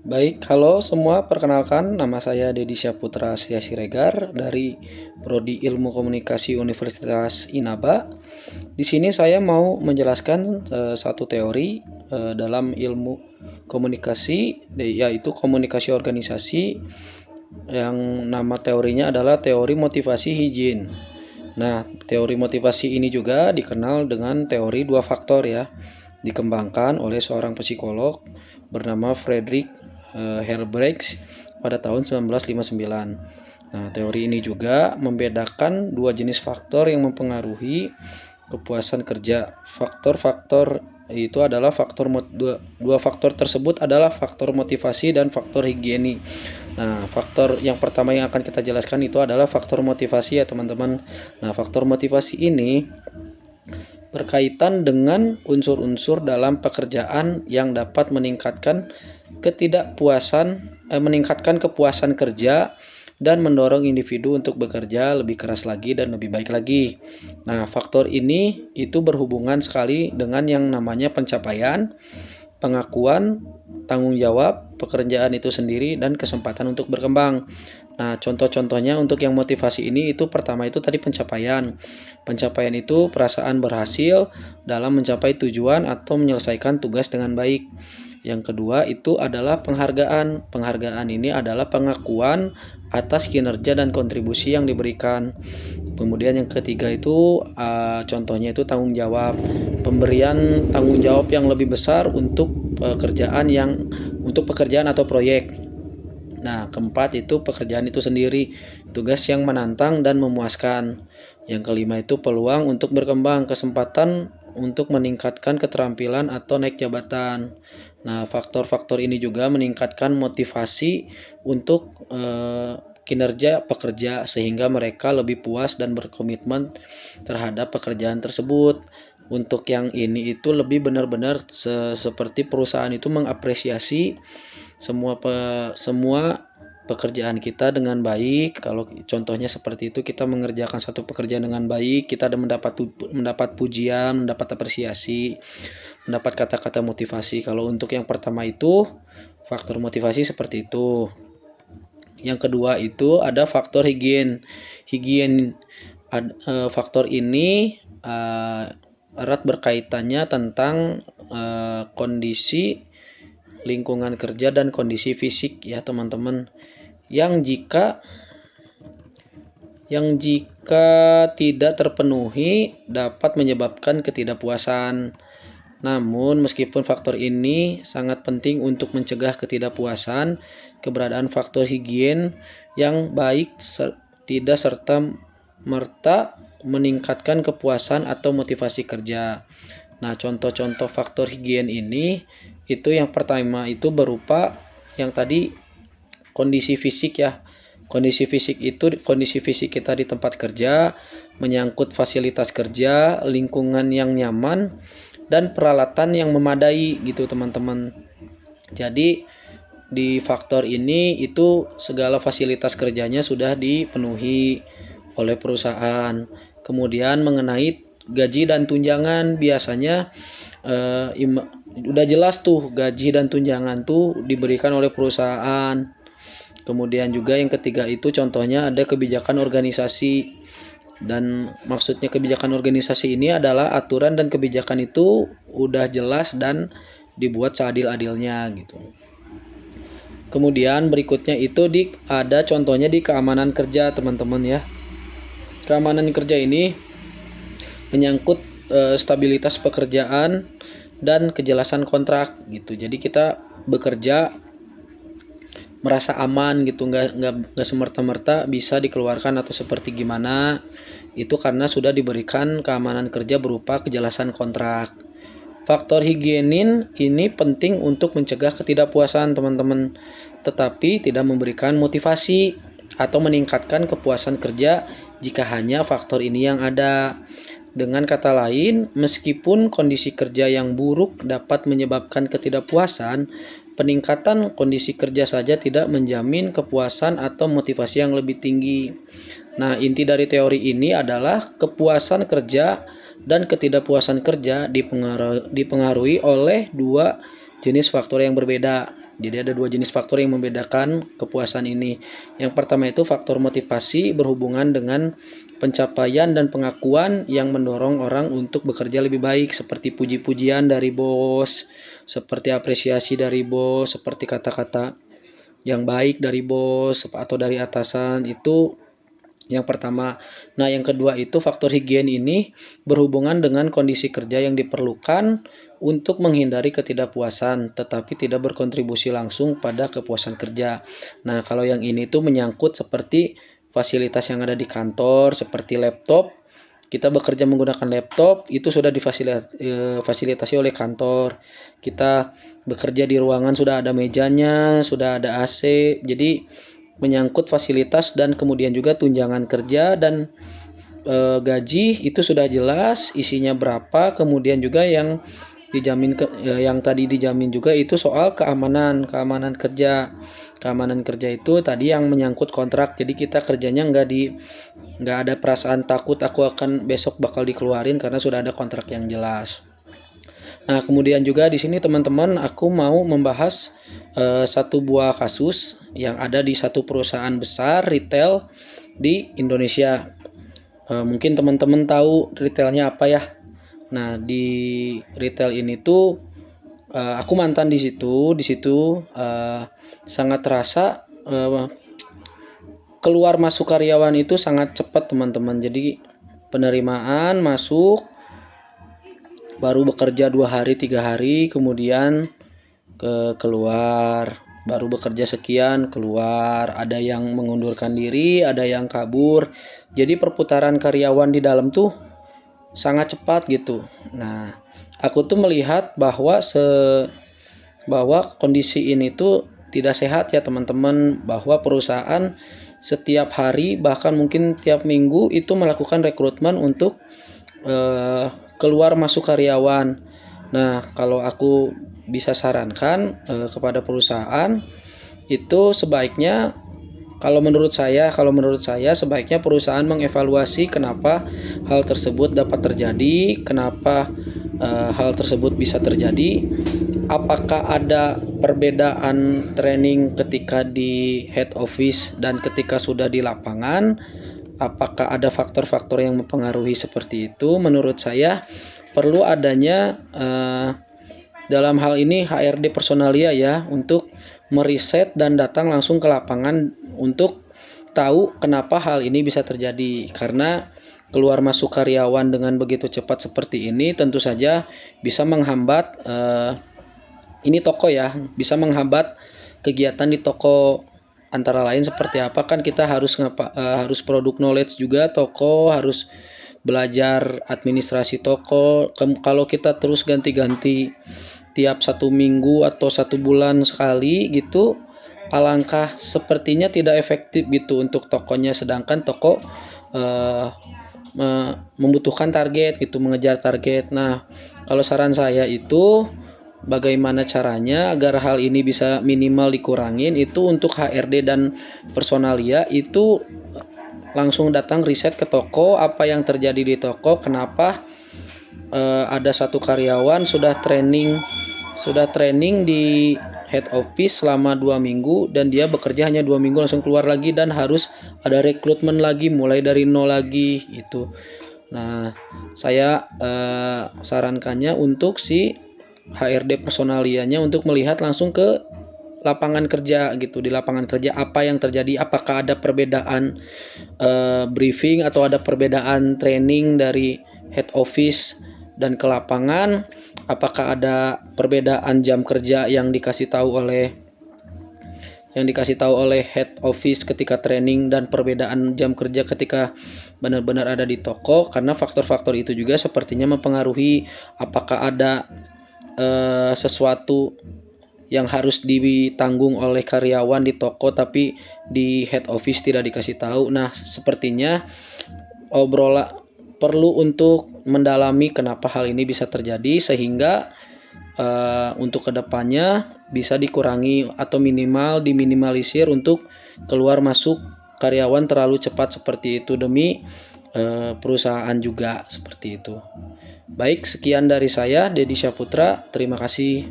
Baik, halo semua, perkenalkan nama saya Dedi Syaputra Setia Siregar dari Prodi Ilmu Komunikasi Universitas Inaba. Di sini saya mau menjelaskan satu teori dalam ilmu komunikasi, yaitu komunikasi organisasi, yang nama teorinya adalah teori motivasi higien. Nah, teori motivasi ini juga dikenal dengan teori dua faktor ya, dikembangkan oleh seorang psikolog bernama Friedrich Herbrechts pada tahun 1959. Nah, teori ini juga membedakan dua jenis faktor yang mempengaruhi kepuasan kerja. Faktor-faktor itu adalah dua faktor tersebut adalah faktor motivasi dan faktor higieni. Nah, faktor yang pertama yang akan kita jelaskan itu adalah faktor motivasi ya teman-teman. Nah, faktor motivasi ini berkaitan dengan unsur-unsur dalam pekerjaan yang dapat meningkatkan meningkatkan kepuasan kerja dan mendorong individu untuk bekerja lebih keras lagi dan lebih baik lagi. Nah, faktor ini itu berhubungan sekali dengan yang namanya pencapaian, pengakuan, tanggung jawab, pekerjaan itu sendiri, dan kesempatan untuk berkembang. Nah, contoh-contohnya untuk yang motivasi ini itu pertama itu tadi pencapaian. Pencapaian itu perasaan berhasil dalam mencapai tujuan atau menyelesaikan tugas dengan baik. Yang kedua itu adalah penghargaan. Penghargaan ini adalah pengakuan atas kinerja dan kontribusi yang diberikan. Kemudian yang ketiga itu contohnya itu tanggung jawab. Pemberian tanggung jawab yang lebih besar untuk pekerjaan atau proyek. Nah, keempat itu pekerjaan itu sendiri, tugas yang menantang dan memuaskan. Yang kelima itu peluang untuk berkembang, kesempatan untuk meningkatkan keterampilan atau naik jabatan. Nah, faktor-faktor ini juga meningkatkan motivasi untuk kinerja pekerja sehingga mereka lebih puas dan berkomitmen terhadap pekerjaan tersebut. Untuk yang ini itu lebih benar-benar seperti perusahaan itu mengapresiasi semua pekerjaan kita dengan baik. Kalau contohnya seperti itu, kita mengerjakan satu pekerjaan dengan baik, kita ada mendapat pujian, mendapat apresiasi, mendapat kata-kata motivasi. Kalau untuk yang pertama itu faktor motivasi seperti itu. Yang kedua itu ada faktor higien. Faktor ini erat berkaitannya tentang kondisi lingkungan kerja dan kondisi fisik ya teman-teman, yang jika tidak terpenuhi dapat menyebabkan ketidakpuasan. Namun meskipun faktor ini sangat penting untuk mencegah ketidakpuasan, keberadaan faktor higien yang baik tidak serta merta meningkatkan kepuasan atau motivasi kerja. Nah, contoh-contoh faktor higien ini itu yang pertama itu berupa yang tadi kondisi fisik ya. Kondisi fisik itu kondisi fisik kita di tempat kerja, menyangkut fasilitas kerja, lingkungan yang nyaman, dan peralatan yang memadai gitu teman-teman. Jadi di faktor ini itu segala fasilitas kerjanya sudah dipenuhi oleh perusahaan. Kemudian mengenai gaji dan tunjangan, biasanya udah jelas tuh gaji dan tunjangan tuh diberikan oleh perusahaan. Kemudian juga yang ketiga itu contohnya ada kebijakan organisasi, dan maksudnya kebijakan organisasi ini adalah aturan dan kebijakan itu udah jelas dan dibuat seadil-adilnya gitu. Kemudian berikutnya itu ada contohnya di keamanan kerja teman-teman ya. Keamanan kerja ini menyangkut stabilitas pekerjaan dan kejelasan kontrak gitu. Jadi kita bekerja merasa aman gitu, nggak semerta-merta bisa dikeluarkan atau seperti gimana, itu karena sudah diberikan keamanan kerja berupa kejelasan kontrak. Faktor higienin ini penting untuk mencegah ketidakpuasan teman-teman, tetapi tidak memberikan motivasi atau meningkatkan kepuasan kerja jika hanya faktor ini yang ada. Dengan kata lain, meskipun kondisi kerja yang buruk dapat menyebabkan ketidakpuasan, peningkatan kondisi kerja saja tidak menjamin kepuasan atau motivasi yang lebih tinggi. Nah, inti dari teori ini adalah kepuasan kerja dan ketidakpuasan kerja dipengaruhi oleh dua jenis faktor yang berbeda. Jadi ada 2 jenis faktor yang membedakan kepuasan ini. Yang pertama itu faktor motivasi berhubungan dengan pencapaian dan pengakuan yang mendorong orang untuk bekerja lebih baik, seperti puji-pujian dari bos, seperti apresiasi dari bos, seperti kata-kata yang baik dari bos atau dari atasan. Itu yang pertama. Nah, yang kedua itu faktor higien ini berhubungan dengan kondisi kerja yang diperlukan untuk menghindari ketidakpuasan, tetapi tidak berkontribusi langsung pada kepuasan kerja. Nah, kalau yang ini tuh menyangkut seperti fasilitas yang ada di kantor, seperti laptop. Kita bekerja menggunakan laptop, itu sudah difasilitasi oleh kantor. Kita bekerja di ruangan sudah ada mejanya, sudah ada AC. Jadi menyangkut fasilitas dan kemudian juga tunjangan kerja dan gaji itu sudah jelas isinya berapa. Kemudian juga yang dijamin yang tadi dijamin juga itu soal keamanan kerja. Keamanan kerja itu tadi yang menyangkut kontrak. Jadi kita kerjanya nggak ada perasaan takut aku akan besok bakal dikeluarin karena sudah ada kontrak yang jelas. Nah, kemudian juga di sini teman-teman aku mau membahas satu buah kasus yang ada di satu perusahaan besar retail di Indonesia. Mungkin teman-teman tahu retailnya apa ya. Nah, di retail ini tuh aku mantan di situ. Di situ sangat terasa keluar masuk karyawan itu sangat cepat, teman-teman. Jadi penerimaan masuk baru bekerja 2 hari 3 hari, kemudian keluar, baru bekerja sekian keluar, ada yang mengundurkan diri, ada yang kabur. Jadi perputaran karyawan di dalam tuh sangat cepat gitu. Nah, aku tuh melihat bahwa kondisi ini tuh tidak sehat ya teman-teman, bahwa perusahaan setiap hari bahkan mungkin tiap minggu itu melakukan rekrutmen untuk keluar masuk karyawan. Nah, kalau aku bisa sarankan kepada perusahaan itu sebaiknya, kalau menurut saya sebaiknya perusahaan mengevaluasi kenapa hal tersebut dapat terjadi, kenapa hal tersebut bisa terjadi, apakah ada perbedaan training ketika di head office dan ketika sudah di lapangan, apakah ada faktor-faktor yang mempengaruhi seperti itu. Menurut saya perlu adanya dalam hal ini HRD personalia ya, untuk meriset dan datang langsung ke lapangan untuk tahu kenapa hal ini bisa terjadi. Karena keluar masuk karyawan dengan begitu cepat seperti ini tentu saja bisa menghambat ini toko ya, bisa menghambat kegiatan di toko. Antara lain seperti apa, kan kita harus produk knowledge juga toko, harus belajar administrasi toko. Kalau kita terus ganti-ganti tiap 1 minggu atau 1 bulan sekali gitu, alangkah sepertinya tidak efektif gitu untuk tokonya, sedangkan toko membutuhkan target gitu, mengejar target. Nah, kalau saran saya itu bagaimana caranya agar hal ini bisa minimal dikurangin, itu untuk HRD dan personalia itu langsung datang riset ke toko, apa yang terjadi di toko, kenapa ada satu karyawan sudah training di head office selama 2 minggu dan dia bekerja hanya 2 minggu langsung keluar lagi dan harus ada rekrutmen lagi mulai dari nol lagi itu. Nah, saya sarankannya untuk si HRD personalianya untuk melihat langsung ke lapangan kerja gitu. Di lapangan kerja apa yang terjadi, apakah ada perbedaan briefing atau ada perbedaan training dari head office dan ke lapangan, apakah ada perbedaan jam kerja yang dikasih tahu oleh head office ketika training dan perbedaan jam kerja ketika benar-benar ada di toko. Karena faktor-faktor itu juga sepertinya mempengaruhi apakah ada sesuatu yang harus ditanggung oleh karyawan di toko tapi di head office tidak dikasih tahu. Nah, sepertinya perlu untuk mendalami kenapa hal ini bisa terjadi, sehingga untuk kedepannya bisa dikurangi atau minimal diminimalisir untuk keluar masuk karyawan terlalu cepat seperti itu demi perusahaan juga seperti itu. Baik, sekian dari saya, Deddy Syaputra. Terima kasih.